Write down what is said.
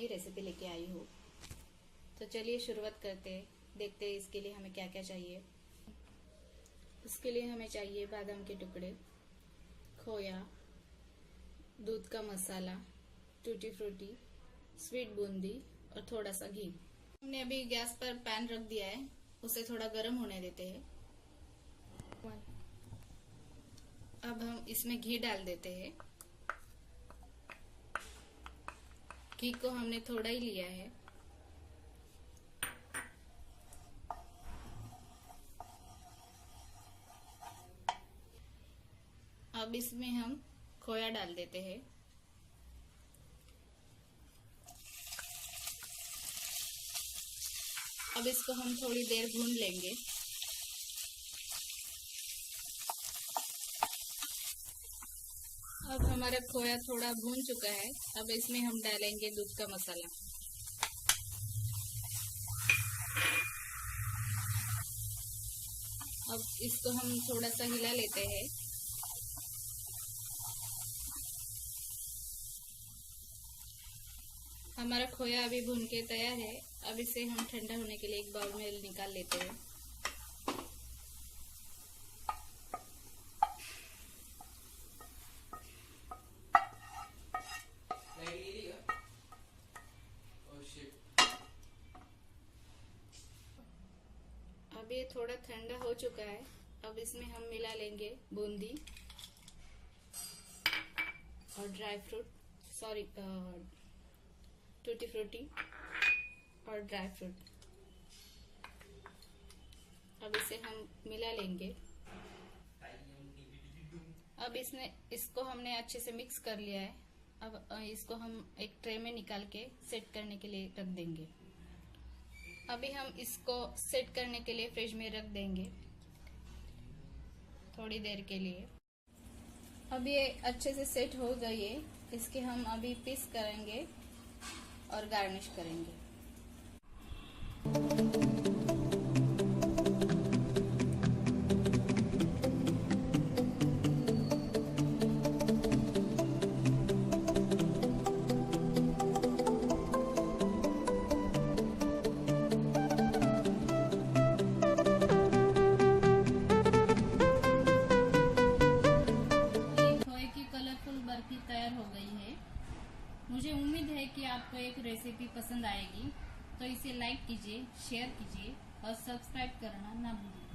नई रेसिपी लेके आई हूँ। तो चलिए शुरुआत करते हैं। देखते हैं इसके लिए हमें क्या क्या चाहिए। इसके लिए हमें चाहिए बादाम के टुकड़े, खोया, दूध का मसाला, टूटी फ्रूटी, स्वीट बूंदी और थोड़ा सा घी। हमने अभी गैस पर पैन रख दिया है, उसे थोड़ा गर्म होने देते हैं। अब हम इसमें घी डाल देते हैं। घी को हमने थोड़ा ही लिया है। अब इसमें हम खोया डाल देते हैं। अब इसको हम थोड़ी देर भून लेंगे। अब हमारा खोया थोड़ा भून चुका है। अब इसमें हम डालेंगे दूध का मसाला। अब इसको हम थोड़ा सा हिला लेते हैं। हमारा खोया अभी भून के तैयार है। अब इसे हम ठंडा होने के लिए एक बाउल में निकाल लेते हैं। अब ये थोड़ा ठंडा हो चुका है। अब इसमें हम मिला लेंगे बूंदी और ड्राई फ्रूट, टूटी फ्रूटी और ड्राई फ्रूट। अब इसे हम मिला लेंगे। अब इसको हमने अच्छे से मिक्स कर लिया है। अब इसको हम एक ट्रे में निकाल के सेट करने के लिए रख देंगे। अभी हम इसको सेट करने के लिए फ्रिज में रख देंगे थोड़ी देर के लिए। अब ये अच्छे से सेट हो गई है। इसके हम अभी पीस करेंगे और गार्निश करेंगे। बर्फी तैयार हो गई है। मुझे उम्मीद है कि आपको एक रेसिपी पसंद आएगी। तो इसे लाइक कीजिए, शेयर कीजिए और सब्सक्राइब करना ना भूलिए।